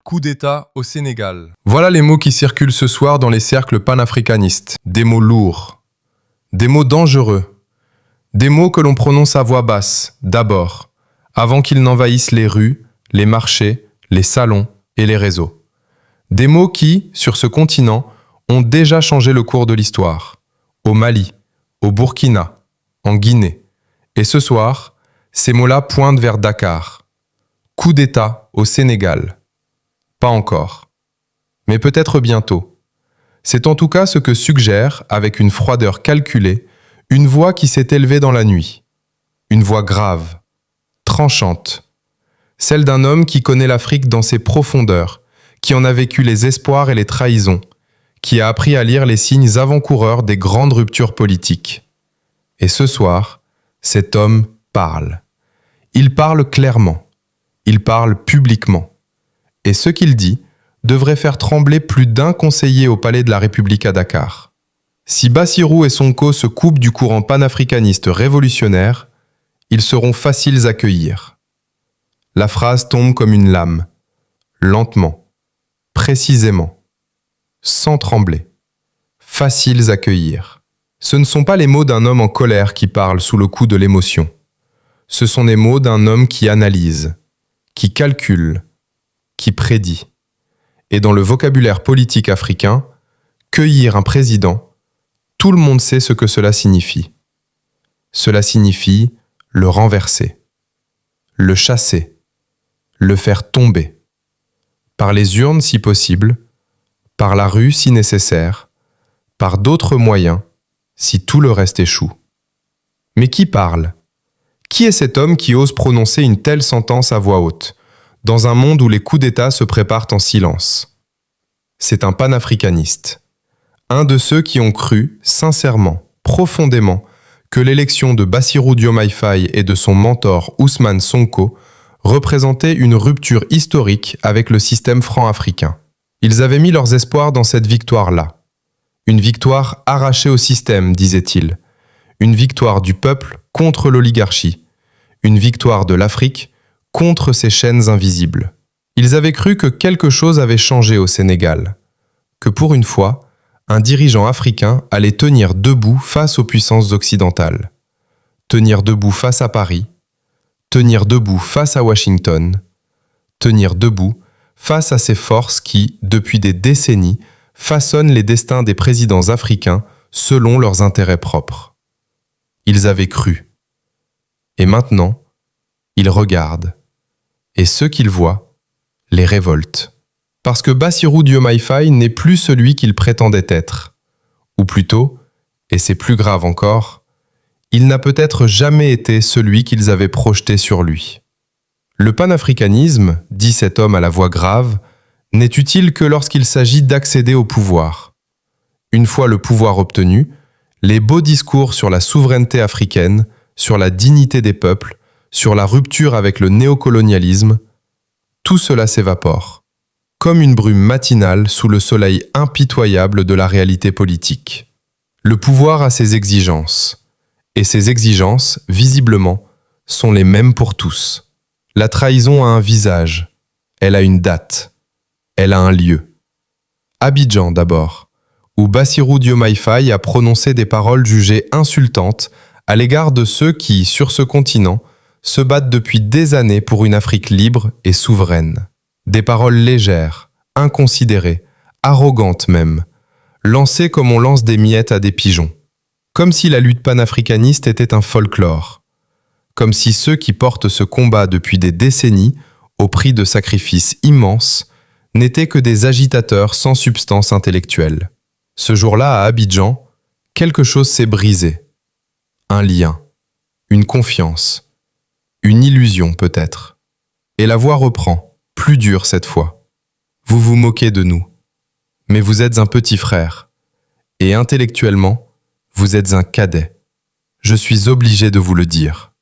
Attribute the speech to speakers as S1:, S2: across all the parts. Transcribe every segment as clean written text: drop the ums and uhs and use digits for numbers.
S1: Coup d'État au Sénégal. Voilà les mots qui circulent ce soir dans les cercles panafricanistes. Des mots lourds, des mots dangereux, des mots que l'on prononce à voix basse, d'abord, avant qu'ils n'envahissent les rues, les marchés, les salons et les réseaux. Des mots qui, sur ce continent, ont déjà changé le cours de l'histoire. Au Mali, au Burkina, en Guinée. Et ce soir, ces mots-là pointent vers Dakar. Coup d'État au Sénégal. Pas encore. Mais peut-être bientôt. C'est en tout cas ce que suggère, avec une froideur calculée, une voix qui s'est élevée dans la nuit. Une voix grave, tranchante. Celle d'un homme qui connaît l'Afrique dans ses profondeurs, qui en a vécu les espoirs et les trahisons, qui a appris à lire les signes avant-coureurs des grandes ruptures politiques. Et ce soir, cet homme parle. Il parle clairement. Il parle publiquement. Et ce qu'il dit devrait faire trembler plus d'un conseiller au palais de la République à Dakar. Si Bassirou et Sonko se coupent du courant panafricaniste révolutionnaire, ils seront faciles à cueillir. La phrase tombe comme une lame, lentement, précisément, sans trembler, faciles à cueillir. Ce ne sont pas les mots d'un homme en colère qui parle sous le coup de l'émotion. Ce sont les mots d'un homme qui analyse, qui calcule, qui prédit. Et dans le vocabulaire politique africain, cueillir un président, tout le monde sait ce que cela signifie. Cela signifie le renverser, le chasser, le faire tomber. Par les urnes si possible, par la rue si nécessaire, par d'autres moyens si tout le reste échoue. Mais qui parle ? Qui est cet homme qui ose prononcer une telle sentence à voix haute, dans un monde où les coups d'État se préparent en silence? C'est un panafricaniste. Un de ceux qui ont cru, sincèrement, profondément, que l'élection de Bassirou Diomaye Faye et de son mentor Ousmane Sonko représentait une rupture historique avec le système franc-africain. Ils avaient mis leurs espoirs dans cette victoire-là. Une victoire arrachée au système, disait-il. Une victoire du peuple contre l'oligarchie. Une victoire de l'Afrique contre ses chaînes invisibles. Ils avaient cru que quelque chose avait changé au Sénégal. Que pour une fois, un dirigeant africain allait tenir debout face aux puissances occidentales. Tenir debout face à Paris. Tenir debout face à Washington. Tenir debout face à ces forces qui, depuis des décennies, façonnent les destins des présidents africains selon leurs intérêts propres. Ils avaient cru. Et maintenant, ils regardent. Et ce qu'ils voient les révolte. Parce que Bassirou Diomaye Faye n'est plus celui qu'il prétendait être. Ou plutôt, et c'est plus grave encore, il n'a peut-être jamais été celui qu'ils avaient projeté sur lui. Le panafricanisme, dit cet homme à la voix grave, n'est utile que lorsqu'il s'agit d'accéder au pouvoir. Une fois le pouvoir obtenu, les beaux discours sur la souveraineté africaine, sur la dignité des peuples, sur la rupture avec le néocolonialisme, tout cela s'évapore, comme une brume matinale sous le soleil impitoyable de la réalité politique. Le pouvoir a ses exigences, et ces exigences, visiblement, sont les mêmes pour tous. La trahison a un visage, elle a une date, elle a un lieu. Abidjan d'abord, où Bassirou Diomaye Faye a prononcé des paroles jugées insultantes à l'égard de ceux qui, sur ce continent, se battent depuis des années pour une Afrique libre et souveraine. Des paroles légères, inconsidérées, arrogantes même, lancées comme on lance des miettes à des pigeons. Comme si la lutte panafricaniste était un folklore. Comme si ceux qui portent ce combat depuis des décennies, au prix de sacrifices immenses, n'étaient que des agitateurs sans substance intellectuelle. Ce jour-là, à Abidjan, quelque chose s'est brisé. Un lien, une confiance, une illusion peut-être. Et la voix reprend, plus dure cette fois. Vous vous moquez de nous. Mais vous êtes un petit frère. Et intellectuellement, vous êtes un cadet. Je suis obligé de vous le dire.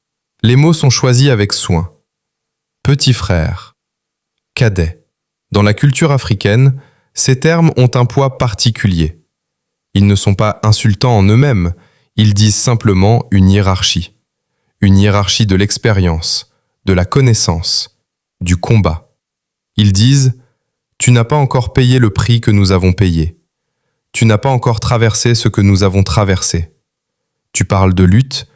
S1: Les mots sont choisis avec soin. Petit frère. Cadet. Dans la culture africaine, ces termes ont un poids particulier. Ils ne sont pas insultants en eux-mêmes, ils disent simplement une hiérarchie. Une hiérarchie de l'expérience, de la connaissance, du combat. Ils disent Tu n'as pas encore payé le prix que nous avons payé. Tu n'as pas encore traversé ce que nous avons traversé. Tu parles de lutte,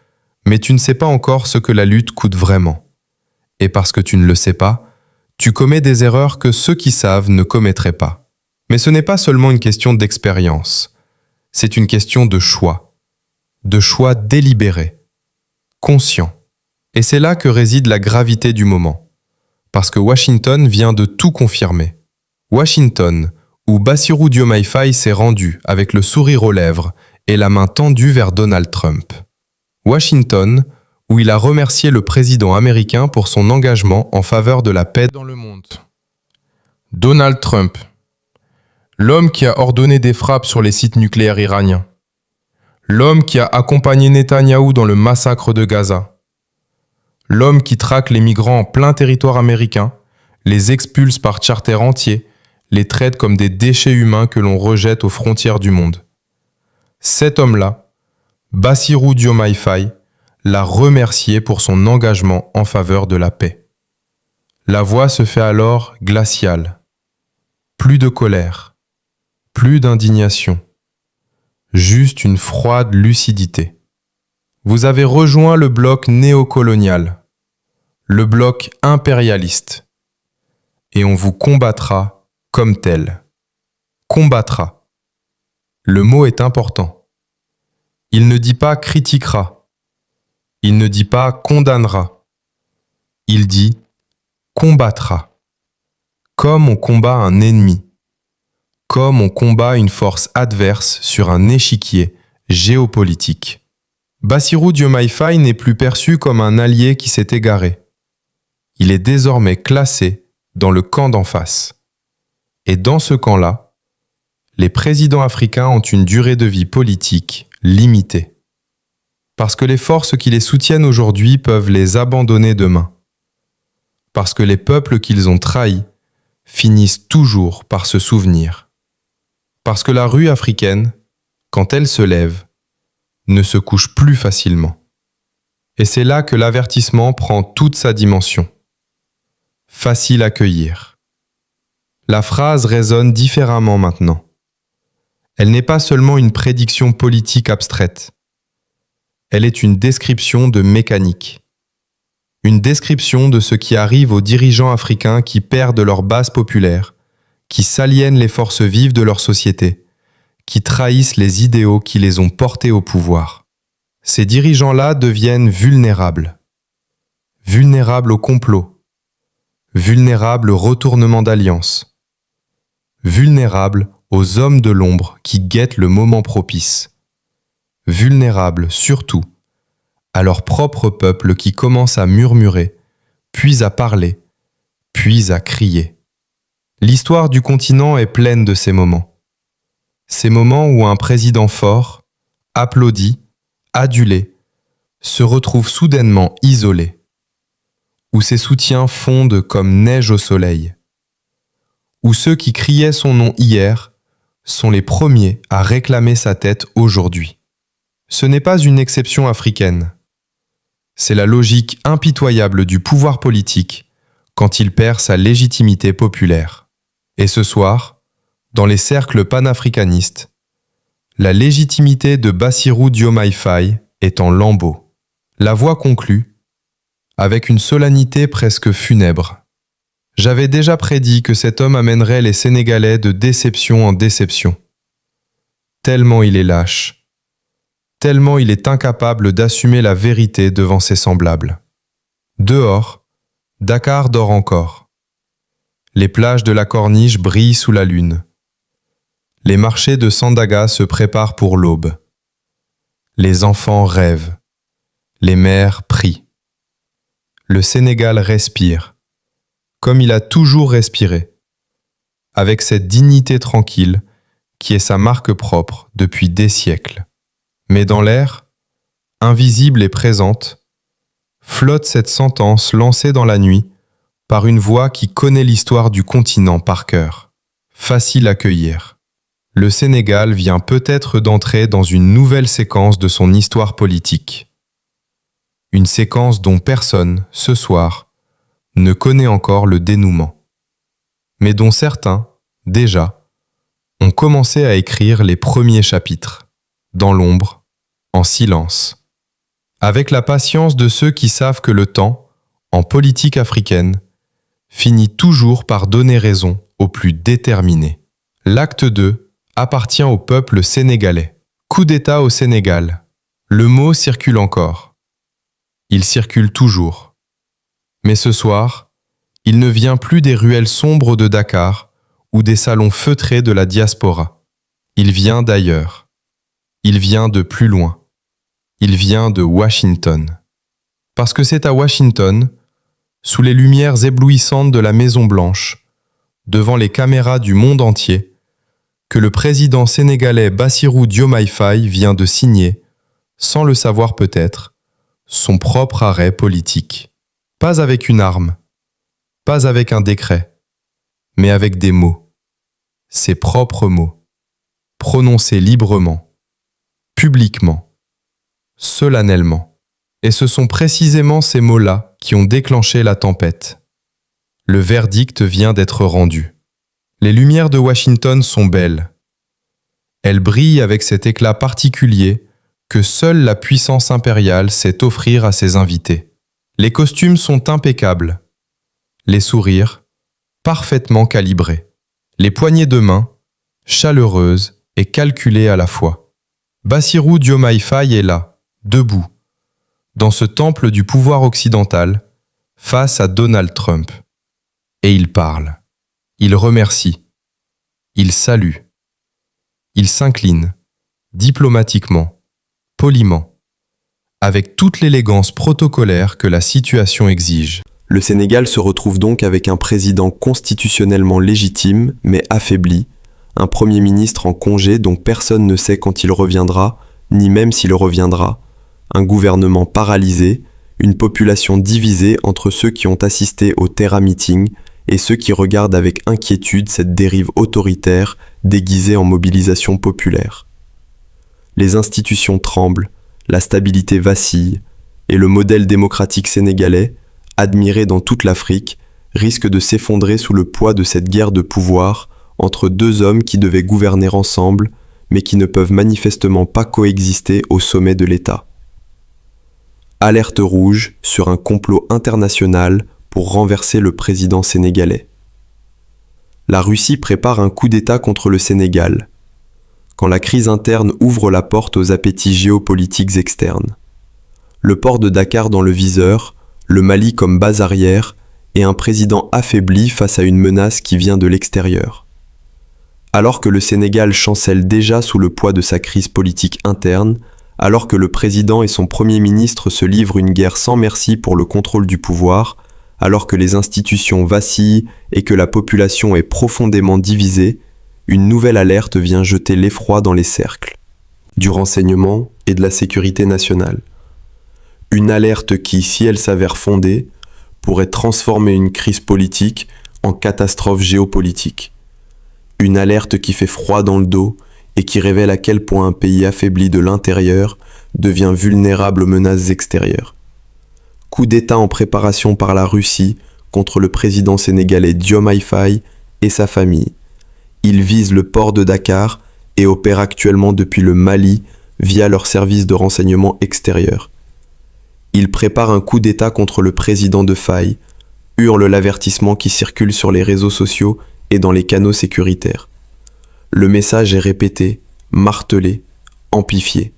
S1: mais tu ne sais pas encore ce que la lutte coûte vraiment. Et parce que tu ne le sais pas, tu commets des erreurs que ceux qui savent ne commettraient pas. Mais ce n'est pas seulement une question d'expérience, c'est une question de choix délibéré, conscient. Et c'est là que réside la gravité du moment, parce que Washington vient de tout confirmer. Washington, où Bassirou Diomaye Faye s'est rendu avec le sourire aux lèvres et la main tendue vers Donald Trump. Washington, où il a remercié le président américain pour son engagement en faveur de la paix dans le monde. Donald Trump, l'homme qui a ordonné des frappes sur les sites nucléaires iraniens. L'homme qui a accompagné Netanyahou dans le massacre de Gaza. L'homme qui traque les migrants en plein territoire américain, les expulse par charter entier, les traite comme des déchets humains que l'on rejette aux frontières du monde. Cet homme-là, Bassirou Diomaye Faye, l'a remercié pour son engagement en faveur de la paix. La voix se fait alors glaciale. Plus de colère, plus d'indignation, juste une froide lucidité. Vous avez rejoint le bloc néocolonial, le bloc impérialiste, et on vous combattra comme tel. Combattra. Le mot est important. Il ne dit pas critiquera. Il ne dit pas condamnera. Il dit combattra. Comme on combat un ennemi. Comme on combat une force adverse sur un échiquier géopolitique. Bassirou Diomaye Faye n'est plus perçu comme un allié qui s'est égaré. Il est désormais classé dans le camp d'en face. Et dans ce camp-là, les présidents africains ont une durée de vie politique limitée. Parce que les forces qui les soutiennent aujourd'hui peuvent les abandonner demain. Parce que les peuples qu'ils ont trahis finissent toujours par se souvenir. Parce que la rue africaine, quand elle se lève, ne se couche plus facilement. Et c'est là que l'avertissement prend toute sa dimension. Facile à cueillir. La phrase résonne différemment maintenant. Elle n'est pas seulement une prédiction politique abstraite. Elle est une description de mécanique. Une description de ce qui arrive aux dirigeants africains qui perdent leur base populaire, qui s'aliènent les forces vives de leur société, qui trahissent les idéaux qui les ont portés au pouvoir. Ces dirigeants-là deviennent vulnérables. Vulnérables au complot. Vulnérables au retournement d'alliance. Vulnérables aux hommes de l'ombre qui guettent le moment propice. Vulnérables, surtout, à leur propre peuple qui commence à murmurer, puis à parler, puis à crier. L'histoire du continent est pleine de ces moments. Ces moments où un président fort, applaudi, adulé, se retrouve soudainement isolé, où ses soutiens fondent comme neige au soleil, où ceux qui criaient son nom hier sont les premiers à réclamer sa tête aujourd'hui. Ce n'est pas une exception africaine. C'est la logique impitoyable du pouvoir politique quand il perd sa légitimité populaire. Et ce soir, dans les cercles panafricanistes, la légitimité de Bassirou Diomaye Faye est en lambeaux. La voix conclut, avec une solennité presque funèbre. J'avais déjà prédit que cet homme amènerait les Sénégalais de déception en déception. Tellement il est lâche. Tellement il est incapable d'assumer la vérité devant ses semblables. Dehors, Dakar dort encore. Les plages de la Corniche brillent sous la lune. Les marchés de Sandaga se préparent pour l'aube. Les enfants rêvent. Les mères prient. Le Sénégal respire, comme il a toujours respiré, avec cette dignité tranquille qui est sa marque propre depuis des siècles. Mais dans l'air, invisible et présente, flotte cette sentence lancée dans la nuit par une voix qui connaît l'histoire du continent par cœur. Facile à cueillir. Le Sénégal vient peut-être d'entrer dans une nouvelle séquence de son histoire politique. Une séquence dont personne, ce soir, ne connaît encore le dénouement, mais dont certains, déjà, on commençait à écrire les premiers chapitres, dans l'ombre, en silence, avec la patience de ceux qui savent que le temps, en politique africaine, finit toujours par donner raison aux plus déterminés. L'acte 2 appartient au peuple sénégalais. Coup d'État au Sénégal. Le mot circule encore. Il circule toujours. Mais ce soir, il ne vient plus des ruelles sombres de Dakar ou des salons feutrés de la diaspora. Il vient d'ailleurs. Il vient de plus loin. Il vient de Washington. Parce que c'est à Washington, sous les lumières éblouissantes de la Maison-Blanche, devant les caméras du monde entier, que le président sénégalais Bassirou Diomaye Faye vient de signer, sans le savoir peut-être, son propre arrêt politique. Pas avec une arme, pas avec un décret, mais avec des mots. Ses propres mots, prononcés librement, publiquement, solennellement. Et ce sont précisément ces mots-là qui ont déclenché la tempête. Le verdict vient d'être rendu. Les lumières de Washington sont belles. Elles brillent avec cet éclat particulier que seule la puissance impériale sait offrir à ses invités. Les costumes sont impeccables. Les sourires, parfaitement calibrés. Les poignées de main, chaleureuses et calculées à la fois. Bassirou Diomaye Faye est là, debout, dans ce temple du pouvoir occidental, face à Donald Trump. Et il parle. Il remercie. Il salue. Il s'incline, diplomatiquement, poliment, avec toute l'élégance protocolaire que la situation exige.
S2: Le Sénégal se retrouve donc avec un président constitutionnellement légitime, mais affaibli, un Premier ministre en congé dont personne ne sait quand il reviendra, ni même s'il reviendra, un gouvernement paralysé, une population divisée entre ceux qui ont assisté au Terra Meeting et ceux qui regardent avec inquiétude cette dérive autoritaire déguisée en mobilisation populaire. Les institutions tremblent, la stabilité vacille, et le modèle démocratique sénégalais, admiré dans toute l'Afrique, risque de s'effondrer sous le poids de cette guerre de pouvoir entre deux hommes qui devaient gouverner ensemble, mais qui ne peuvent manifestement pas coexister au sommet de l'État. Alerte rouge sur un complot international pour renverser le président sénégalais. La Russie prépare un coup d'État contre le Sénégal, quand la crise interne ouvre la porte aux appétits géopolitiques externes. Le port de Dakar dans le viseur, le Mali comme base arrière, et un président affaibli face à une menace qui vient de l'extérieur. Alors que le Sénégal chancelle déjà sous le poids de sa crise politique interne, alors que le président et son premier ministre se livrent une guerre sans merci pour le contrôle du pouvoir, alors que les institutions vacillent et que la population est profondément divisée, une nouvelle alerte vient jeter l'effroi dans les cercles du renseignement et de la sécurité nationale. Une alerte qui, si elle s'avère fondée, pourrait transformer une crise politique en catastrophe géopolitique. Une alerte qui fait froid dans le dos et qui révèle à quel point un pays affaibli de l'intérieur devient vulnérable aux menaces extérieures. Coup d'État en préparation par la Russie contre le président sénégalais Diomaye Faye et sa famille. Ils visent le port de Dakar et opèrent actuellement depuis le Mali via leur service de renseignement extérieur. Ils préparent un coup d'État contre le président de Faye, hurle l'avertissement qui circule sur les réseaux sociaux et dans les canaux sécuritaires. Le message est répété, martelé, amplifié.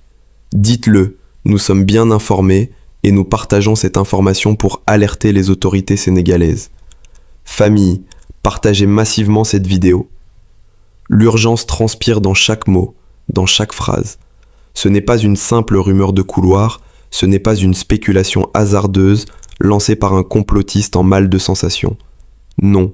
S2: Dites-le, nous sommes bien informés et nous partageons cette information pour alerter les autorités sénégalaises. Famille, partagez massivement cette vidéo. L'urgence transpire dans chaque mot, dans chaque phrase. Ce n'est pas une simple rumeur de couloir, ce n'est pas une spéculation hasardeuse lancée par un complotiste en mal de sensation. Non,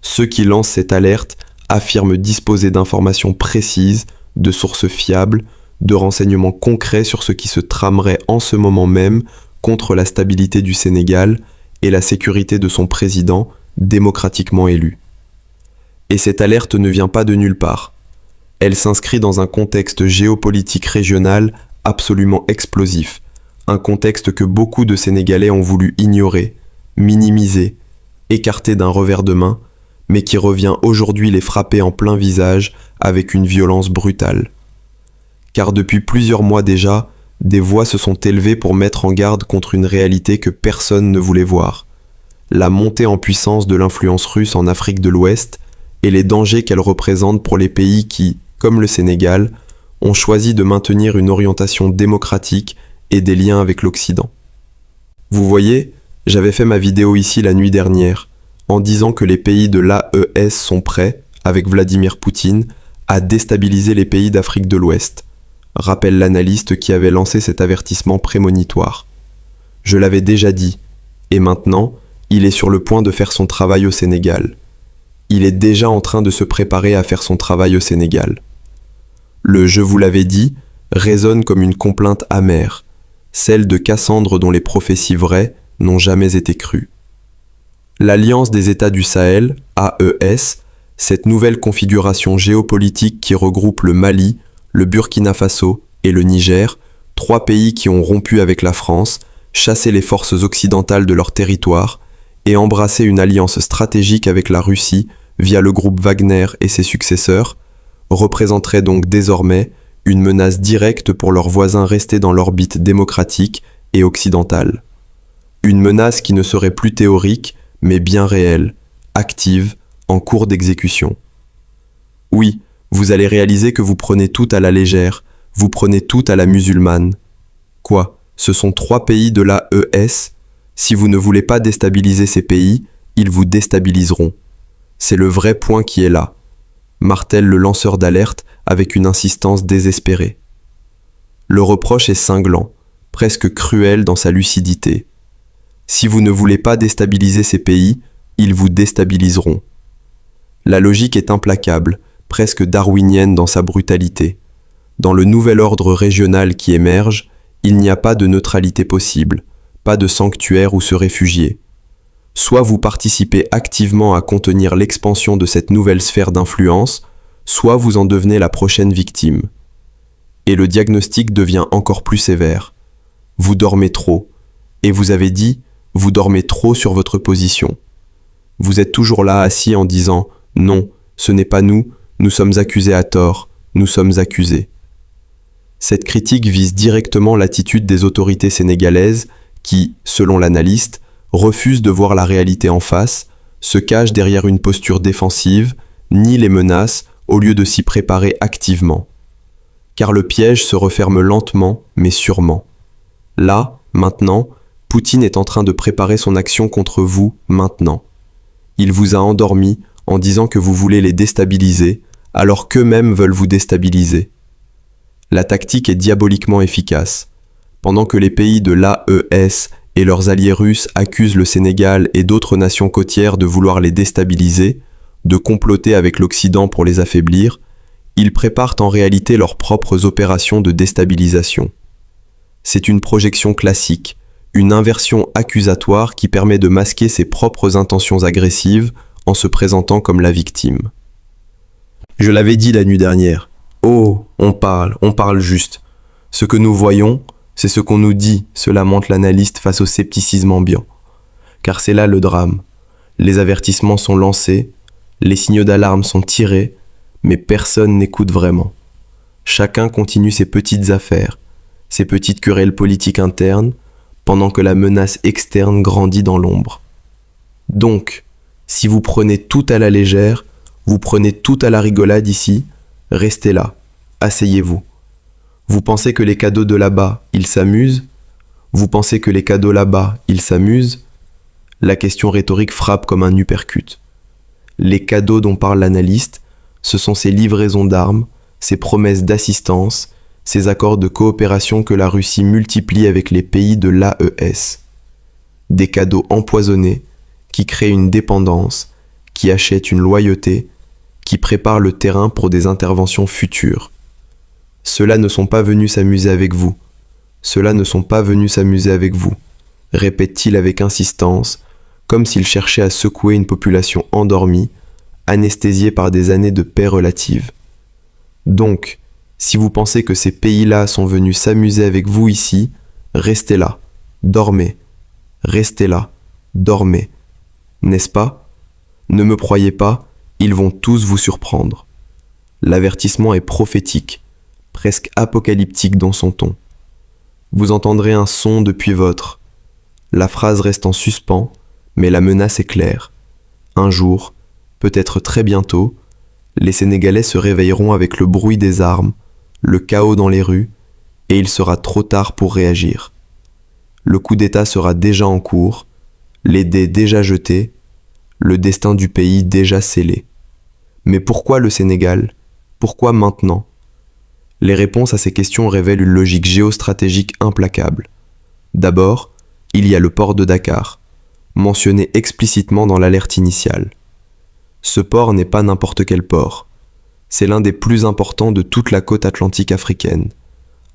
S2: ceux qui lancent cette alerte affirment disposer d'informations précises, de sources fiables, de renseignements concrets sur ce qui se tramerait en ce moment même contre la stabilité du Sénégal et la sécurité de son président démocratiquement élu. Et cette alerte ne vient pas de nulle part. Elle s'inscrit dans un contexte géopolitique régional absolument explosif, un contexte que beaucoup de Sénégalais ont voulu ignorer, minimiser, écarter d'un revers de main, mais qui revient aujourd'hui les frapper en plein visage avec une violence brutale. Car depuis plusieurs mois déjà, des voix se sont élevées pour mettre en garde contre une réalité que personne ne voulait voir. La montée en puissance de l'influence russe en Afrique de l'Ouest et les dangers qu'elle représente pour les pays qui, comme le Sénégal, ont choisi de maintenir une orientation démocratique et des liens avec l'Occident. Vous voyez, j'avais fait ma vidéo ici la nuit dernière, en disant que les pays de l'AES sont prêts, avec Vladimir Poutine, à déstabiliser les pays d'Afrique de l'Ouest, rappelle l'analyste qui avait lancé cet avertissement prémonitoire. Je l'avais déjà dit, et maintenant, il est sur le point de faire son travail au Sénégal. Il est déjà en train de se préparer à faire son travail au Sénégal. Le « je vous l'avais dit » résonne comme une complainte amère, celle de Cassandre dont les prophéties vraies n'ont jamais été crues. L'Alliance des États du Sahel, AES, cette nouvelle configuration géopolitique qui regroupe le Mali, le Burkina Faso et le Niger, 3 pays qui ont rompu avec la France, chassé les forces occidentales de leur territoire et embrassé une alliance stratégique avec la Russie via le groupe Wagner et ses successeurs, représenterait donc désormais une menace directe pour leurs voisins restés dans l'orbite démocratique et occidentale. Une menace qui ne serait plus théorique, mais bien réelle, active, en cours d'exécution. Oui, vous allez réaliser que vous prenez tout à la légère, vous prenez tout à la musulmane. Quoi, ce sont 3 pays de l'AES? Si vous ne voulez pas déstabiliser ces pays, ils vous déstabiliseront. C'est le vrai point qui est là, martèle le lanceur d'alerte avec une insistance désespérée. Le reproche est cinglant, presque cruel dans sa lucidité. Si vous ne voulez pas déstabiliser ces pays, ils vous déstabiliseront. La logique est implacable, presque darwinienne dans sa brutalité. Dans le nouvel ordre régional qui émerge, il n'y a pas de neutralité possible, pas de sanctuaire où se réfugier. Soit vous participez activement à contenir l'expansion de cette nouvelle sphère d'influence, soit vous en devenez la prochaine victime. Et le diagnostic devient encore plus sévère. Vous dormez trop, et vous avez dit, vous dormez trop sur votre position. Vous êtes toujours là assis en disant « Non, ce n'est pas nous, nous sommes accusés à tort, nous sommes accusés ». Cette critique vise directement l'attitude des autorités sénégalaises qui, selon l'analyste, refusent de voir la réalité en face, se cachent derrière une posture défensive, nient les menaces au lieu de s'y préparer activement. Car le piège se referme lentement mais sûrement. Là, maintenant, Poutine est en train de préparer son action contre vous maintenant. Il vous a endormi en disant que vous voulez les déstabiliser, alors qu'eux-mêmes veulent vous déstabiliser. La tactique est diaboliquement efficace. Pendant que les pays de l'AES et leurs alliés russes accusent le Sénégal et d'autres nations côtières de vouloir les déstabiliser, de comploter avec l'Occident pour les affaiblir, ils préparent en réalité leurs propres opérations de déstabilisation. C'est une projection classique, une inversion accusatoire qui permet de masquer ses propres intentions agressives en se présentant comme la victime. Je l'avais dit la nuit dernière. Oh, on parle juste. Ce que nous voyons, c'est ce qu'on nous dit, se lamente l'analyste face au scepticisme ambiant. Car c'est là le drame. Les avertissements sont lancés, les signaux d'alarme sont tirés, mais personne n'écoute vraiment. Chacun continue ses petites affaires, ses petites querelles politiques internes, pendant que la menace externe grandit dans l'ombre. Donc, si vous prenez tout à la légère, vous prenez tout à la rigolade ici, restez là, asseyez-vous. Vous pensez que les cadeaux de là-bas, ils s'amusent? Vous pensez que les cadeaux là-bas, ils s'amusent? La question rhétorique frappe comme un uppercut. Les cadeaux dont parle l'analyste, ce sont ces livraisons d'armes, ces promesses d'assistance, ces accords de coopération que la Russie multiplie avec les pays de l'AES. Des cadeaux empoisonnés qui créent une dépendance, qui achètent une loyauté, qui préparent le terrain pour des interventions futures. Ceux-là ne sont pas venus s'amuser avec vous. Ceux-là ne sont pas venus s'amuser avec vous, répète-t-il avec insistance, comme s'il cherchait à secouer une population endormie, anesthésiée par des années de paix relative. Donc, si vous pensez que ces pays-là sont venus s'amuser avec vous ici, restez là, dormez. Restez là, dormez. N'est-ce pas? Ne me croyez pas, ils vont tous vous surprendre. L'avertissement est prophétique, presque apocalyptique dans son ton. Vous entendrez un son depuis votre. La phrase reste en suspens, mais la menace est claire. Un jour, peut-être très bientôt, les Sénégalais se réveilleront avec le bruit des armes, le chaos dans les rues, et il sera trop tard pour réagir. Le coup d'État sera déjà en cours, les dés déjà jetés, le destin du pays déjà scellé. Mais pourquoi le Sénégal ? Pourquoi maintenant ? Les réponses à ces questions révèlent une logique géostratégique implacable. D'abord, il y a le port de Dakar, mentionné explicitement dans l'alerte initiale. Ce port n'est pas n'importe quel port. C'est l'un des plus importants de toute la côte atlantique africaine.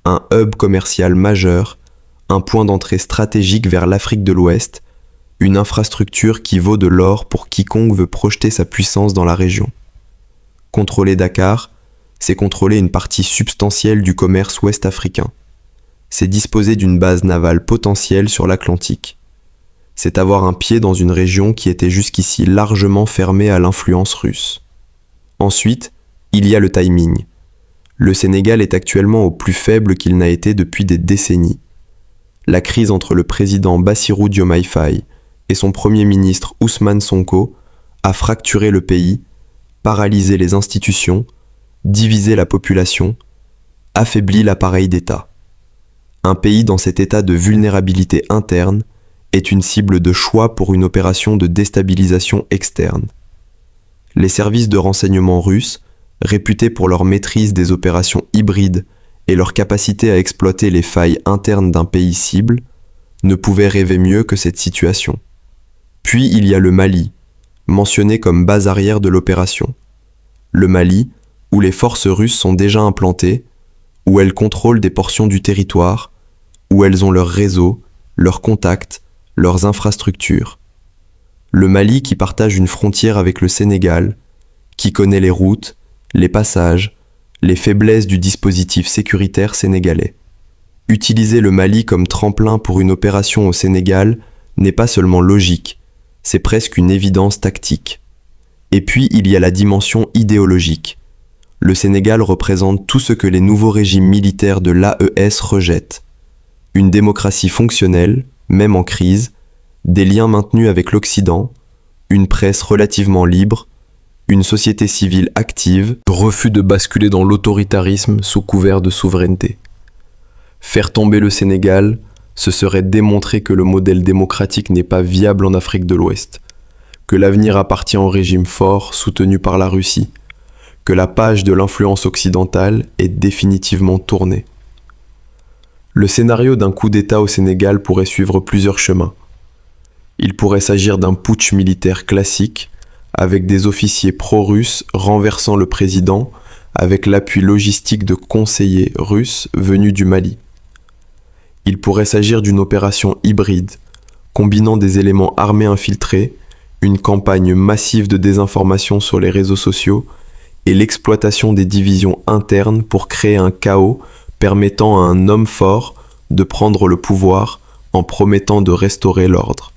S2: Un hub commercial majeur, un point d'entrée stratégique vers l'Afrique de l'Ouest, une infrastructure qui vaut de l'or pour quiconque veut projeter sa puissance dans la région. Contrôler Dakar, c'est contrôler une partie substantielle du commerce ouest-africain. C'est disposer d'une base navale potentielle sur l'Atlantique. C'est avoir un pied dans une région qui était jusqu'ici largement fermée à l'influence russe. Ensuite, il y a le timing. Le Sénégal est actuellement au plus faible qu'il n'a été depuis des décennies. La crise entre le président Bassirou Diomaye Faye et son premier ministre Ousmane Sonko a fracturé le pays, paralysé les institutions, divisé la population, affaibli l'appareil d'État. Un pays dans cet état de vulnérabilité interne est une cible de choix pour une opération de déstabilisation externe. Les services de renseignement russes, réputés pour leur maîtrise des opérations hybrides et leur capacité à exploiter les failles internes d'un pays cible, ne pouvaient rêver mieux que cette situation. Puis il y a le Mali, mentionné comme base arrière de l'opération. Le Mali, où les forces russes sont déjà implantées, où elles contrôlent des portions du territoire, où elles ont leurs réseaux, leurs contacts, leurs infrastructures. Le Mali qui partage une frontière avec le Sénégal, qui connaît les routes, les passages, les faiblesses du dispositif sécuritaire sénégalais. Utiliser le Mali comme tremplin pour une opération au Sénégal n'est pas seulement logique, c'est presque une évidence tactique. Et puis il y a la dimension idéologique. Le Sénégal représente tout ce que les nouveaux régimes militaires de l'AES rejettent. Une démocratie fonctionnelle, même en crise, des liens maintenus avec l'Occident, une presse relativement libre, une société civile active, refus de basculer dans l'autoritarisme sous couvert de souveraineté. Faire tomber le Sénégal, ce serait démontrer que le modèle démocratique n'est pas viable en Afrique de l'Ouest, que l'avenir appartient au régime fort soutenu par la Russie, que la page de l'influence occidentale est définitivement tournée. Le scénario d'un coup d'État au Sénégal pourrait suivre plusieurs chemins. Il pourrait s'agir d'un putsch militaire classique, avec des officiers pro-russes renversant le président, avec l'appui logistique de conseillers russes venus du Mali. Il pourrait s'agir d'une opération hybride, combinant des éléments armés infiltrés, une campagne massive de désinformation sur les réseaux sociaux et l'exploitation des divisions internes pour créer un chaos permettant à un homme fort de prendre le pouvoir en promettant de restaurer l'ordre.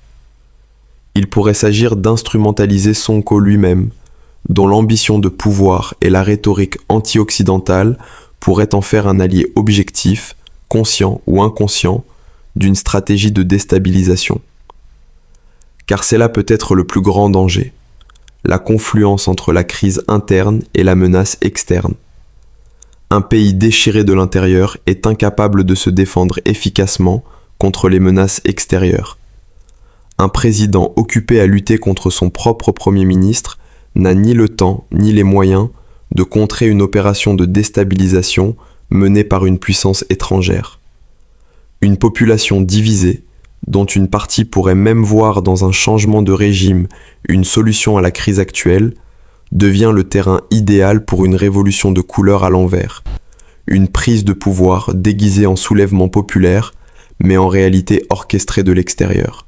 S2: Il pourrait s'agir d'instrumentaliser Sonko lui-même, dont l'ambition de pouvoir et la rhétorique anti-occidentale pourraient en faire un allié objectif, conscient ou inconscient, d'une stratégie de déstabilisation. Car c'est là peut-être le plus grand danger, la confluence entre la crise interne et la menace externe. Un pays déchiré de l'intérieur est incapable de se défendre efficacement contre les menaces extérieures. Un président occupé à lutter contre son propre Premier ministre n'a ni le temps ni les moyens de contrer une opération de déstabilisation menée par une puissance étrangère. Une population divisée, dont une partie pourrait même voir dans un changement de régime une solution à la crise actuelle, devient le terrain idéal pour une révolution de couleur à l'envers, une prise de pouvoir déguisée en soulèvement populaire, mais en réalité orchestrée de l'extérieur.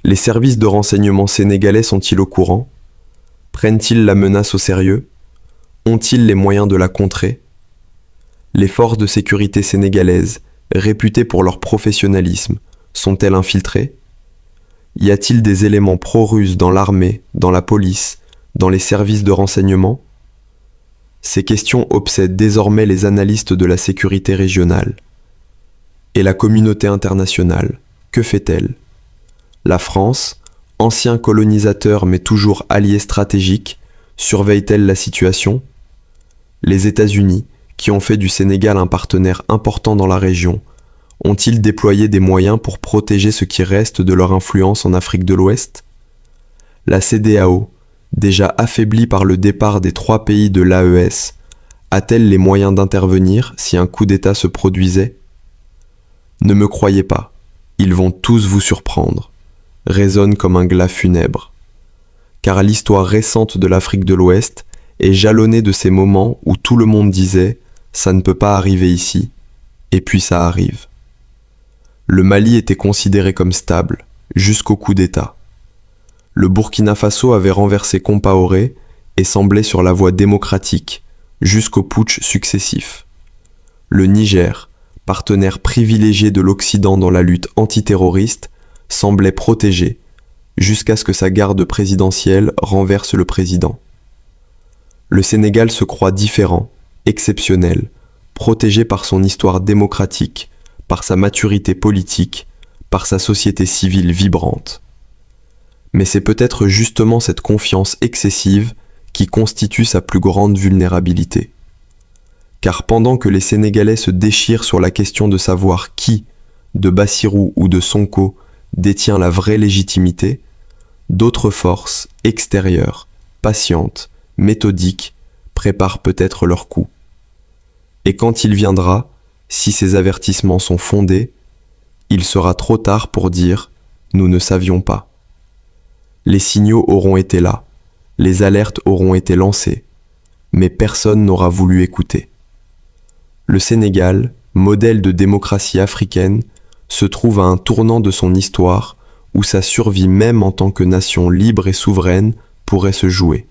S2: Les services de renseignement sénégalais sont-ils au courant ? Prennent-ils la menace au sérieux ? Ont-ils les moyens de la contrer ? Les forces de sécurité sénégalaises, réputées pour leur professionnalisme, sont-elles infiltrées ? Y a-t-il des éléments pro-russes dans l'armée, dans la police, dans les services de renseignement? Ces questions obsèdent désormais les analystes de la sécurité régionale. Et la communauté internationale, que fait-elle? La France, ancien colonisateur mais toujours allié stratégique, surveille-t-elle la situation? Les États-Unis, qui ont fait du Sénégal un partenaire important dans la région, ont-ils déployé des moyens pour protéger ce qui reste de leur influence en Afrique de l'Ouest? La CEDEAO, déjà affaiblie par le départ des 3 pays de l'AES, a-t-elle les moyens d'intervenir si un coup d'État se produisait? Ne me croyez pas, ils vont tous vous surprendre, résonne comme un glas funèbre. Car l'histoire récente de l'Afrique de l'Ouest est jalonnée de ces moments où tout le monde disait « ça ne peut pas arriver ici », et puis ça arrive. Le Mali était considéré comme stable, jusqu'au coup d'État. Le Burkina Faso avait renversé Compaoré et semblait sur la voie démocratique, jusqu'aux putschs successifs. Le Niger, partenaire privilégié de l'Occident dans la lutte antiterroriste, semblait protégé, jusqu'à ce que sa garde présidentielle renverse le président. Le Sénégal se croit différent, exceptionnel, protégé par son histoire démocratique, par sa maturité politique, par sa société civile vibrante. Mais c'est peut-être justement cette confiance excessive qui constitue sa plus grande vulnérabilité. Car pendant que les Sénégalais se déchirent sur la question de savoir qui, de Bassirou ou de Sonko, détient la vraie légitimité, d'autres forces, extérieures, patientes, méthodiques, préparent peut-être leur coup. Et quand il viendra, si ces avertissements sont fondés, il sera trop tard pour dire « nous ne savions pas ». Les signaux auront été là, les alertes auront été lancées, mais personne n'aura voulu écouter. Le Sénégal, modèle de démocratie africaine, se trouve à un tournant de son histoire où sa survie même en tant que nation libre et souveraine pourrait se jouer.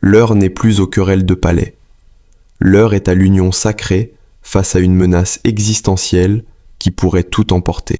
S2: L'heure n'est plus aux querelles de palais. L'heure est à l'union sacrée face à une menace existentielle qui pourrait tout emporter.